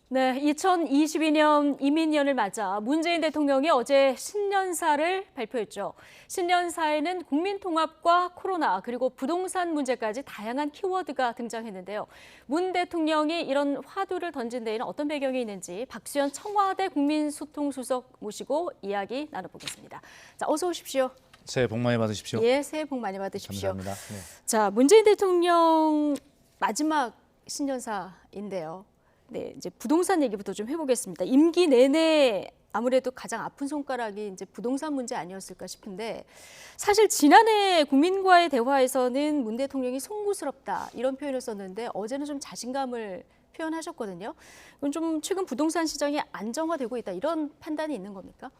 네, 2022년 이민년을 맞아 문재인 대통령이 어제 신년사를 발표했죠. 신년사에는 국민 통합과 코로나 그리고 부동산 문제까지 다양한 키워드가 등장했는데요. 문 대통령이 이런 화두를 던진 데에는 어떤 배경이 있는지 박수현 청와대 국민소통수석 모시고 이야기 나눠보겠습니다. 자, 어서 오십시오. 새해 복 많이 받으십시오. 예, 새해 복 많이 받으십시오. 감사합니다. 네. 자, 문재인 대통령 마지막 신년사인데요. 네, 이제 부동산 얘기부터 좀 해보겠습니다. 임기 내내 아무래도 가장 아픈 손가락이 이제 부동산 문제 아니었을까 싶은데 사실 지난해 국민과의 대화에서는 문 대통령이 송구스럽다 이런 표현을 썼는데 어제는 좀 자신감을 표현하셨거든요. 그건 좀 최근 부동산 시장이 안정화되고 있다 이런 판단이 있는 겁니까?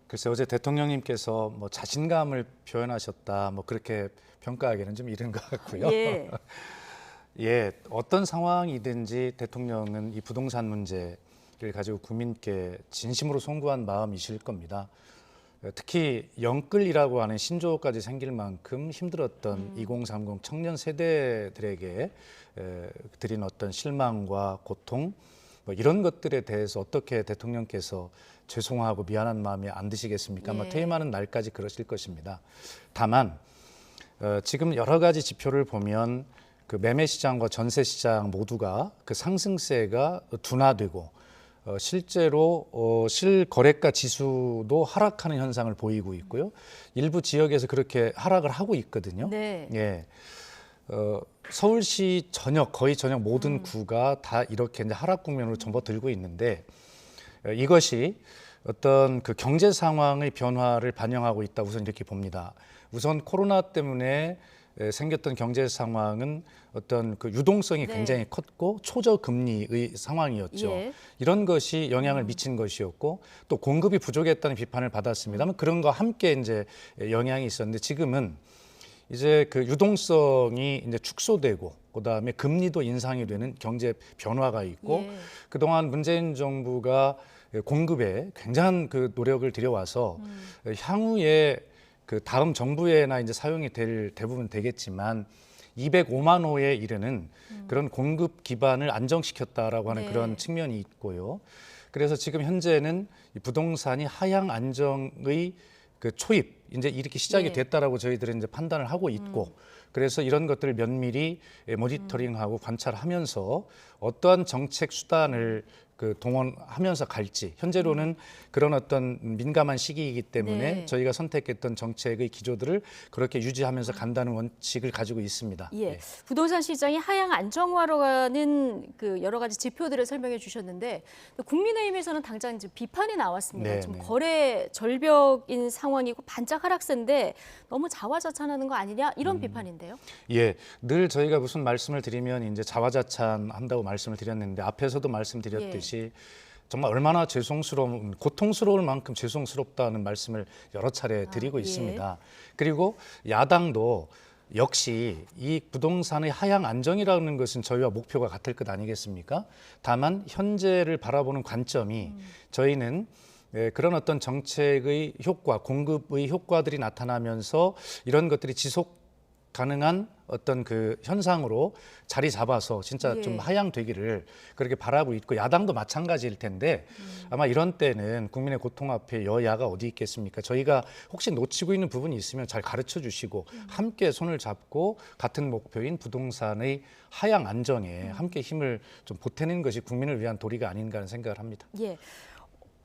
글쎄 어제 대통령님께서 뭐 자신감을 표현하셨다 뭐 그렇게 평가하기는 좀 이른 것 같고요. 예. 예, 어떤 상황이든지 대통령은 이 부동산 문제를 가지고 국민께 진심으로 송구한 마음이실 겁니다. 특히 영끌이라고 하는 신조어까지 생길 만큼 힘들었던 2030 청년 세대들에게 드린 어떤 실망과 고통 뭐 이런 것들에 대해서 어떻게 대통령께서 죄송하고 미안한 마음이 안 드시겠습니까? 아마 예. 퇴임하는 날까지 그러실 것입니다. 다만 지금 여러 가지 지표를 보면 그 매매 시장과 전세 시장 모두가 그 상승세가 둔화되고 실제로 실거래가 지수도 하락하는 현상을 보이고 있고요. 일부 지역에서 그렇게 하락을 하고 있거든요. 네. 예. 서울시 거의 전역 모든 구가 다 이렇게 이제 하락 국면으로 접어들고 있는데 이것이 어떤 그 경제 상황의 변화를 반영하고 있다 우선 이렇게 봅니다. 우선 코로나 때문에 생겼던 경제 상황은 어떤 그 유동성이 네. 굉장히 컸고 초저금리의 상황이었죠. 예. 이런 것이 영향을 미친 것이었고 또 공급이 부족했다는 비판을 받았습니다만 그런 거 함께 이제 영향이 있었는데 지금은 이제 그 유동성이 이제 축소되고 그다음에 금리도 인상이 되는 경제 변화가 있고 예. 그동안 문재인 정부가 공급에 굉장한 그 노력을 들여와서 향후에 그 다음 정부에나 이제 사용이 될 대부분 되겠지만 205만 호에 이르는 그런 공급 기반을 안정시켰다라고 하는 네. 그런 측면이 있고요. 그래서 지금 현재는 이 부동산이 하향 안정의 그 초입 이제 이렇게 시작이 예. 됐다라고 저희들은 이제 판단을 하고 있고 그래서 이런 것들을 면밀히 모니터링하고 관찰하면서 어떠한 정책 수단을 그 동원하면서 갈지 현재로는 그런 어떤 민감한 시기이기 때문에 네. 저희가 선택했던 정책의 기조들을 그렇게 유지하면서 간다는 원칙을 가지고 있습니다. 예, 네. 부동산 시장이 하향 안정화로 가는 그 여러 가지 지표들을 설명해 주셨는데 국민의힘에서는 당장 이제 비판이 나왔습니다. 네, 지금 네. 거래 절벽인 상황이고 반짝 하락세인데 너무 자화자찬하는 거 아니냐 이런 비판인데요. 예, 늘 저희가 무슨 말씀을 드리면 이제 자화자찬한다고 말씀을 드렸는데 앞에서도 말씀드렸듯이 정말 얼마나 고통스러울 만큼 죄송스럽다는 말씀을 여러 차례 드리고 예. 있습니다. 그리고 야당도 역시 이 부동산의 하향 안정이라는 것은 저희와 목표가 같을 것 아니겠습니까? 다만 현재를 바라보는 관점이 저희는 그런 어떤 정책의 효과, 공급의 효과들이 나타나면서 이런 것들이 지속 가능한 어떤 그 현상으로 자리 잡아서 진짜 예. 좀 하향되기를 그렇게 바라고 있고 야당도 마찬가지일 텐데 아마 이런 때는 국민의 고통 앞에 여야가 어디 있겠습니까? 저희가 혹시 놓치고 있는 부분이 있으면 잘 가르쳐 주시고 함께 손을 잡고 같은 목표인 부동산의 하향 안정에 함께 힘을 좀 보태는 것이 국민을 위한 도리가 아닌가 하는 생각을 합니다. 예.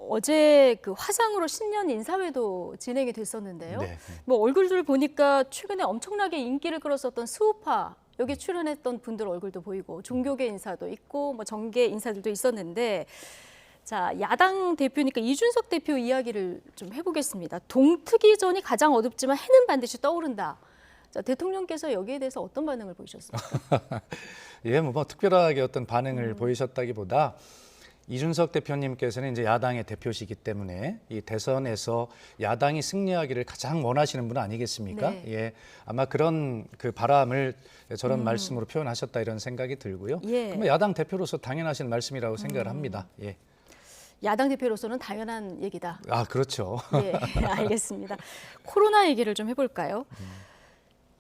어제 그 화상으로 신년 인사회도 진행이 됐었는데요. 네. 뭐 얼굴들 보니까 최근에 엄청나게 인기를 끌었었던 수우파 여기 출연했던 분들 얼굴도 보이고 종교계 인사도 있고 뭐 정계 인사들도 있었는데 자 야당 대표니까 이준석 대표 이야기를 좀 해보겠습니다. 동트기전이 가장 어둡지만 해는 반드시 떠오른다. 자 대통령께서 여기에 대해서 어떤 반응을 보이셨습니까? 예, 뭐 특별하게 어떤 반응을 보이셨다기보다 이준석 대표님께서는 이제 야당의 대표시기 때문에 이 대선에서 야당이 승리하기를 가장 원하시는 분 아니겠습니까? 네. 예, 아마 그런 그 바람을 저런 말씀으로 표현하셨다 이런 생각이 들고요. 예. 그럼 야당 대표로서 당연하신 말씀이라고 생각을 합니다. 예. 야당 대표로서는 당연한 얘기다. 아, 그렇죠. 예, 알겠습니다. 코로나 얘기를 좀 해볼까요?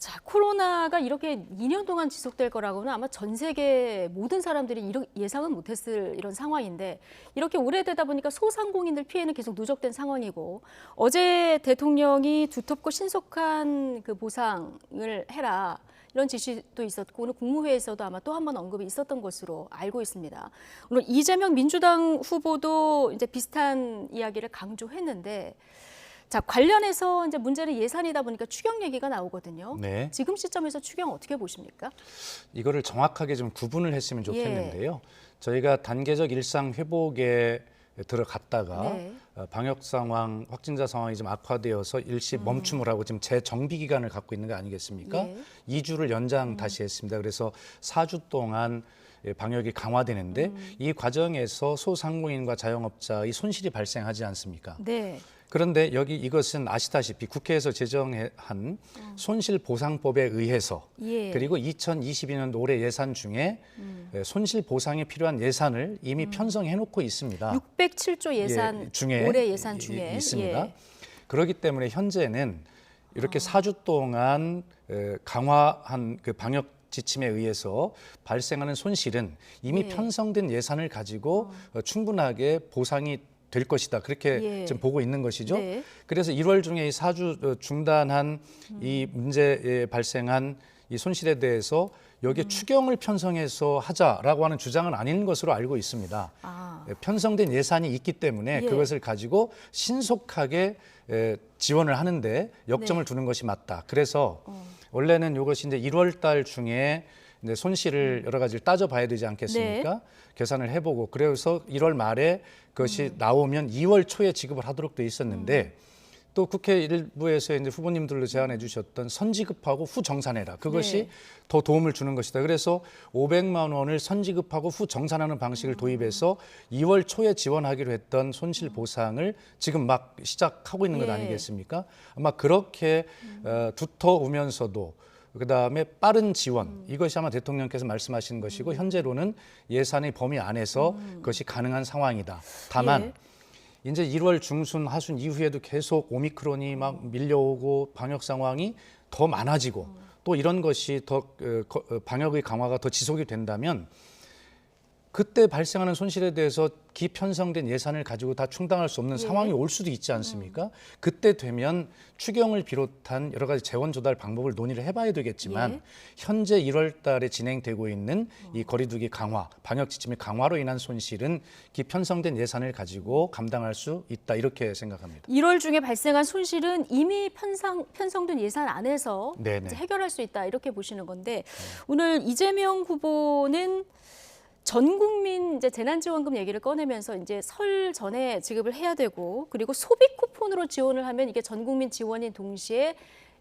자, 코로나가 이렇게 2년 동안 지속될 거라고는 아마 전 세계 모든 사람들이 예상은 못했을 이런 상황인데 이렇게 오래되다 보니까 소상공인들 피해는 계속 누적된 상황이고 어제 대통령이 두텁고 신속한 그 보상을 해라. 이런 지시도 있었고 오늘 국무회의에서도 아마 또 한 번 언급이 있었던 것으로 알고 있습니다. 오늘 이재명 민주당 후보도 이제 비슷한 이야기를 강조했는데 자, 관련해서 이제 문제는 예산이다 보니까 추경 얘기가 나오거든요. 네. 지금 시점에서 추경 어떻게 보십니까? 이거를 정확하게 좀 구분을 했으면 좋겠는데요. 저희가 단계적 일상 회복에 들어갔다가 네. 방역 상황, 확진자 상황이 좀 악화되어서 일시 멈춤을 하고 지금 재정비 기간을 갖고 있는 거 아니겠습니까? 예. 2주를 연장 다시 했습니다. 그래서 4주 동안 방역이 강화되는데 이 과정에서 소상공인과 자영업자의 손실이 발생하지 않습니까? 네. 그런데 여기 이것은 아시다시피 국회에서 제정한 손실보상법에 의해서 예. 그리고 2022년 올해 예산 중에 손실보상에 필요한 예산을 이미 편성해놓고 있습니다. 607조 예산 중에 올해 예산 중에 있습니다. 예. 그렇기 때문에 현재는 이렇게 4주 동안 강화한 그 방역 지침에 의해서 발생하는 손실은 이미 예. 편성된 예산을 가지고 충분하게 보상이 될 것이다. 그렇게 예. 지금 보고 있는 것이죠. 네. 그래서 1월 중에 이 4주 중단한 이 문제에 발생한 이 손실에 대해서 여기에 추경을 편성해서 하자라고 하는 주장은 아닌 것으로 알고 있습니다. 아. 편성된 예산이 있기 때문에 예. 그것을 가지고 신속하게 지원을 하는데 역점을 네. 두는 것이 맞다. 그래서 원래는 이것이 이제 1월 달 중에 이제 손실을 여러 가지를 따져봐야 되지 않겠습니까? 네. 계산을 해보고 그래서 1월 말에 그것이 나오면 2월 초에 지급을 하도록 돼 있었는데 또 국회 일부에서 이제 후보님들로 제안해 주셨던 선지급하고 후 정산해라. 그것이 네. 더 도움을 주는 것이다. 그래서 500만 원을 선지급하고 후 정산하는 방식을 도입해서 2월 초에 지원하기로 했던 손실 보상을 지금 막 시작하고 있는 것 예. 아니겠습니까? 아마 그렇게 두터우면서도 그다음에 빠른 지원 이것이 아마 대통령께서 말씀하신 것이고 현재로는 예산의 범위 안에서 그것이 가능한 상황이다. 다만 예. 이제 1월 중순 하순 이후에도 계속 오미크론이 막 밀려오고 방역 상황이 더 많아지고 또 이런 것이 더 방역의 강화가 더 지속이 된다면 그때 발생하는 손실에 대해서 기편성된 예산을 가지고 다 충당할 수 없는 상황이 올 수도 있지 않습니까? 그때 되면 추경을 비롯한 여러 가지 재원 조달 방법을 논의를 해봐야 되겠지만 예. 현재 1월 달에 진행되고 있는 이 거리두기 강화, 방역 지침의 강화로 인한 손실은 기편성된 예산을 가지고 감당할 수 있다 이렇게 생각합니다. 1월 중에 발생한 손실은 이미 편성된 예산 안에서 네네. 이제 해결할 수 있다 이렇게 보시는 건데 오늘 이재명 후보는 전 국민 이제 재난지원금 얘기를 꺼내면서 이제 설 전에 지급을 해야 되고 그리고 소비 쿠폰으로 지원을 하면 이게 전 국민 지원인 동시에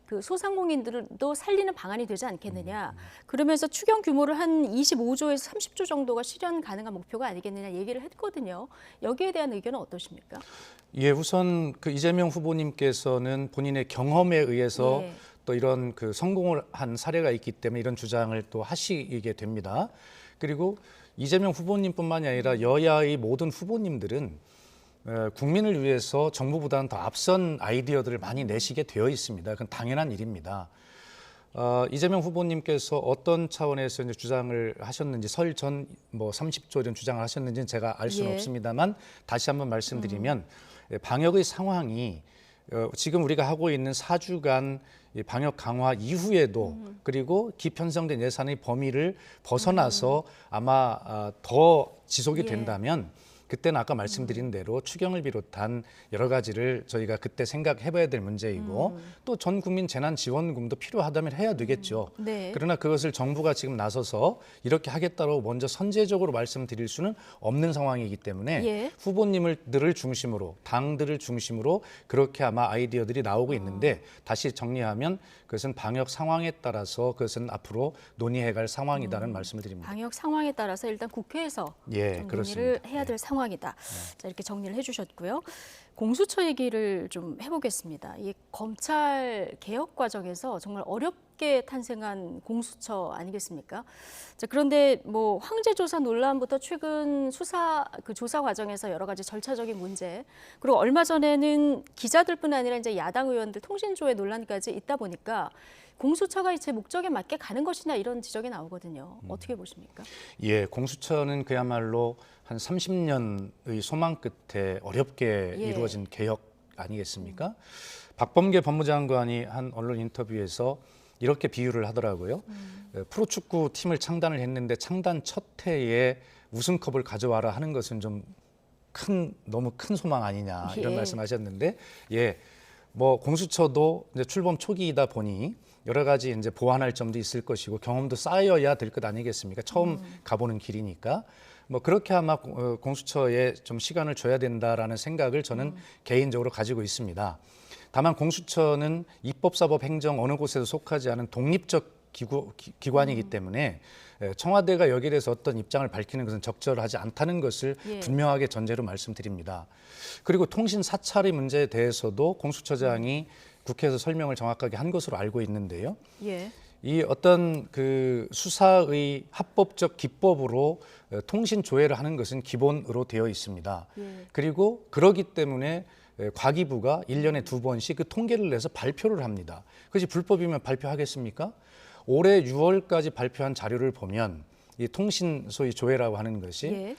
그 소상공인들도 살리는 방안이 되지 않겠느냐. 그러면서 추경 규모를 한 25조에서 30조 정도가 실현 가능한 목표가 아니겠느냐 얘기를 했거든요. 여기에 대한 의견은 어떠십니까? 예, 우선 그 이재명 후보님께서는 본인의 경험에 의해서 예. 또 이런 그 성공을 한 사례가 있기 때문에 이런 주장을 또 하시게 됩니다. 그리고 이재명 후보님뿐만이 아니라 여야의 모든 후보님들은 국민을 위해서 정부보다는 더 앞선 아이디어들을 많이 내시게 되어 있습니다. 그건 당연한 일입니다. 이재명 후보님께서 어떤 차원에서 이제 주장을 하셨는지 설 전 뭐 30조 이런 주장을 하셨는지는 제가 알 수는 예. 없습니다만 다시 한번 말씀드리면 방역의 상황이 지금 우리가 하고 있는 4주간 이 방역 강화 이후에도 그리고 기편성된 예산의 범위를 벗어나서 아마 더 지속이 예. 된다면 그때는 아까 말씀드린 대로 추경을 비롯한 여러 가지를 저희가 그때 생각해봐야 될 문제이고 또 전 국민 재난지원금도 필요하다면 해야 되겠죠. 네. 그러나 그것을 정부가 지금 나서서 이렇게 하겠다고 먼저 선제적으로 말씀드릴 수는 없는 상황이기 때문에 예. 후보님들을 중심으로 당들을 중심으로 그렇게 아마 아이디어들이 나오고 있는데 다시 정리하면 그것은 방역 상황에 따라서 그것은 앞으로 논의해갈 상황이라는 말씀을 드립니다. 방역 상황에 따라서 일단 국회에서 예, 좀 논의를 그렇습니다. 해야 될 상황. 상황이다. 자, 이렇게 정리를 해주셨고요. 공수처 얘기를 좀 해보겠습니다. 이 검찰 개혁 과정에서 정말 어렵게 탄생한 공수처 아니겠습니까? 자, 그런데 뭐 황제 조사 논란부터 최근 수사 그 조사 과정에서 여러 가지 절차적인 문제, 그리고 얼마 전에는 기자들뿐 아니라 이제 야당 의원들 통신조회 논란까지 있다 보니까 공수처가 제 목적에 맞게 가는 것이냐 이런 지적이 나오거든요. 어떻게 보십니까? 예, 공수처는 그야말로 한 30년의 소망 끝에 어렵게 예. 이루어진 개혁 아니겠습니까? 박범계 법무장관이 한 언론 인터뷰에서 이렇게 비유를 하더라고요. 프로축구 팀을 창단을 했는데 창단 첫 해에 우승컵을 가져와라 하는 것은 좀 너무 큰 소망 아니냐 이런 예. 말씀하셨는데, 예, 뭐 공수처도 이제 출범 초기이다 보니 여러 가지 이제 보완할 점도 있을 것이고 경험도 쌓여야 될 것 아니겠습니까? 처음 가보는 길이니까. 뭐 그렇게 아마 공수처에 좀 시간을 줘야 된다라는 생각을 저는 개인적으로 가지고 있습니다. 다만 공수처는 입법, 사법, 행정 어느 곳에도 속하지 않은 독립적 기관이기 때문에 청와대가 여기에 대해서 어떤 입장을 밝히는 것은 적절하지 않다는 것을 예. 분명하게 전제로 말씀드립니다. 그리고 통신 사찰의 문제에 대해서도 공수처장이 국회에서 설명을 정확하게 한 것으로 알고 있는데요. 예. 이 어떤 그 수사의 합법적 기법으로 통신 조회를 하는 것은 기본으로 되어 있습니다. 예. 그리고 그러기 때문에 과기부가 1년에 2번씩 그 통계를 내서 발표를 합니다. 그것이 불법이면 발표하겠습니까? 올해 6월까지 발표한 자료를 보면 이 통신 소위 조회라고 하는 것이 예.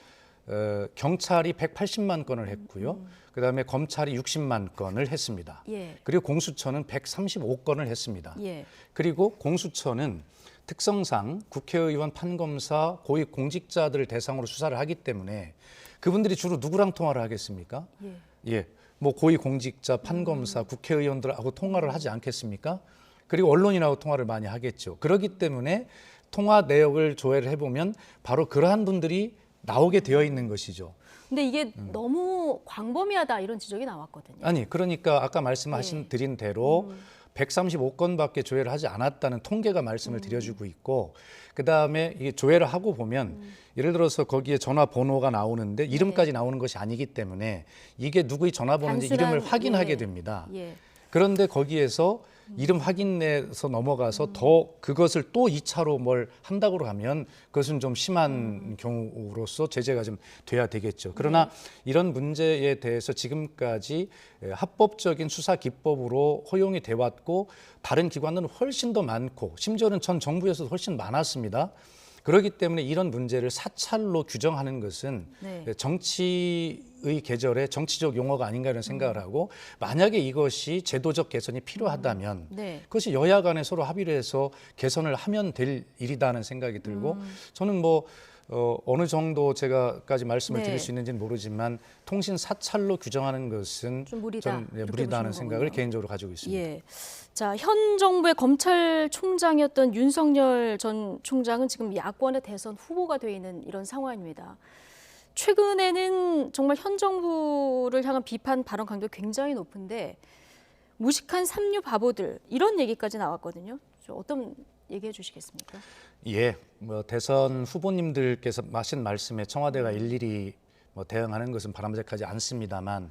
경찰이 180만 건을 했고요. 그다음에 검찰이 60만 건을 했습니다. 예. 그리고 공수처는 135건을 했습니다. 예. 그리고 공수처는 특성상 국회의원, 판검사, 고위 공직자들을 대상으로 수사를 하기 때문에 그분들이 주로 누구랑 통화를 하겠습니까? 예, 뭐 고위 공직자, 판검사, 국회의원들하고 통화를 하지 않겠습니까? 그리고 언론인하고 통화를 많이 하겠죠. 그렇기 때문에 통화 내역을 조회를 해보면 바로 그러한 분들이 나오게 되어 있는 것이죠. 근데 이게 너무 광범위하다 이런 지적이 나왔거든요. 아니, 그러니까 아까 말씀하신 드린 대로 135건밖에 조회를 하지 않았다는 통계가 말씀을 드려주고 있고, 그다음에 이게 조회를 하고 보면 예를 들어서 거기에 전화번호가 나오는데 이름까지 나오는 것이 아니기 때문에 이게 누구의 전화번호인지 단순한, 이름을 확인하게 예. 됩니다. 예. 그런데 거기에서 이름 확인에서 넘어가서 더 그것을 또 2차로 뭘 한다고 하면 그것은 좀 심한 경우로서 제재가 좀 돼야 되겠죠. 그러나 이런 문제에 대해서 지금까지 합법적인 수사 기법으로 허용이 돼 왔고 다른 기관들은 훨씬 더 많고 심지어는 전 정부에서도 훨씬 많았습니다. 그렇기 때문에 이런 문제를 사찰로 규정하는 것은 네. 정치의 계절에 정치적 용어가 아닌가 이런 생각을 하고, 만약에 이것이 제도적 개선이 필요하다면 네. 그것이 여야 간에 서로 합의를 해서 개선을 하면 될 일이다는 생각이 들고, 저는 뭐 어느 정도 제가까지 말씀을 네. 드릴 수 있는지는 모르지만 통신 사찰로 규정하는 것은 좀 무리다. 저는 이렇게 무리다는 보시는 생각을 거군요. 개인적으로 가지고 있습니다. 예. 자, 현 정부의 검찰총장이었던 윤석열 전 총장은 지금 야권의 대선 후보가 돼 있는 이런 상황입니다. 최근에는 정말 현 정부를 향한 비판 발언 강도 굉장히 높은데 무식한 삼류 바보들 이런 얘기까지 나왔거든요. 좀 어떤 얘기해 주시겠습니까? 예, 뭐 대선 후보님들께서 하신 말씀에 청와대가 일일이 뭐 대응하는 것은 바람직하지 않습니다만,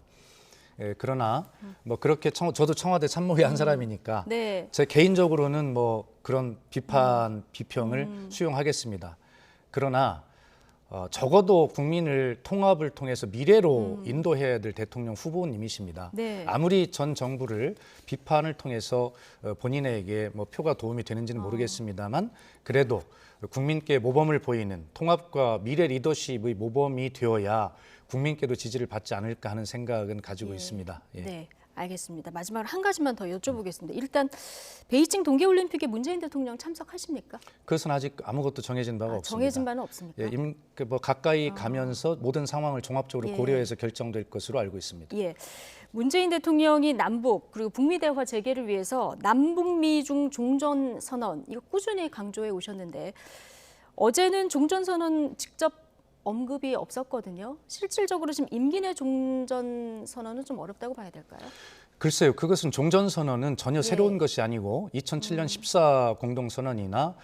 그러나 뭐 그렇게 저도 청와대 참모의 한 사람이니까 네. 제 개인적으로는 뭐 그런 비평을 수용하겠습니다. 그러나 적어도 국민을 통합을 통해서 미래로 인도해야 될 대통령 후보님이십니다. 네. 아무리 전 정부를 비판을 통해서 본인에게 뭐 표가 도움이 되는지는 모르겠습니다만 그래도 국민께 모범을 보이는 통합과 미래 리더십의 모범이 되어야 국민께도 지지를 받지 않을까 하는 생각은 가지고 있습니다. 예. 네, 알겠습니다. 마지막으로 한 가지만 더 여쭤보겠습니다. 일단 베이징 동계올림픽에 문재인 대통령 참석하십니까? 그것은 아직 아무것도 정해진 바가 없습니다. 정해진 바는 없습니까? 예, 뭐 가까이 가면서 모든 상황을 종합적으로 예. 고려해서 결정될 것으로 알고 있습니다. 예. 문재인 대통령이 남북 그리고 북미 대화 재개를 위해서 남북미중 종전 선언 이거 꾸준히 강조해 오셨는데 어제는 종전 선언 직접 언급이 없었거든요. 실질적으로 지금 임기 내 종전 선언은 좀 어렵다고 봐야 될까요? 글쎄요, 그것은 종전선언은 전혀 새로운 것이 아니고 2007년 14 공동선언이나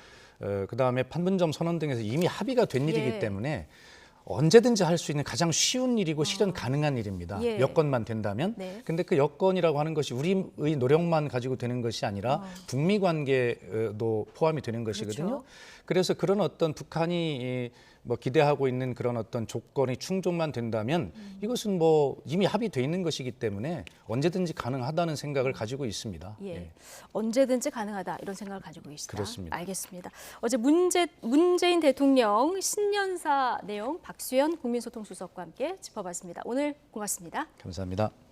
그다음에 판문점 선언 등에서 이미 합의가 된 일이기 때문에 언제든지 할 수 있는 가장 쉬운 일이고 실현 가능한 일입니다. 예. 여건만 된다면. 네. 근데 그 여건이라고 하는 것이 우리의 노력만 가지고 되는 것이 아니라 북미 관계도 포함이 되는 것이거든요. 그렇죠. 그래서 그런 어떤 북한이 뭐 기대하고 있는 그런 어떤 조건이 충족만 된다면 이것은 뭐 이미 합의돼 있는 것이기 때문에 언제든지 가능하다는 생각을 가지고 있습니다. 예. 예. 언제든지 가능하다 이런 생각을 가지고 있다. 그렇습니다. 알겠습니다. 어제 문재인 대통령 신년사 내용 박수현 국민소통수석과 함께 짚어봤습니다. 오늘 고맙습니다. 감사합니다.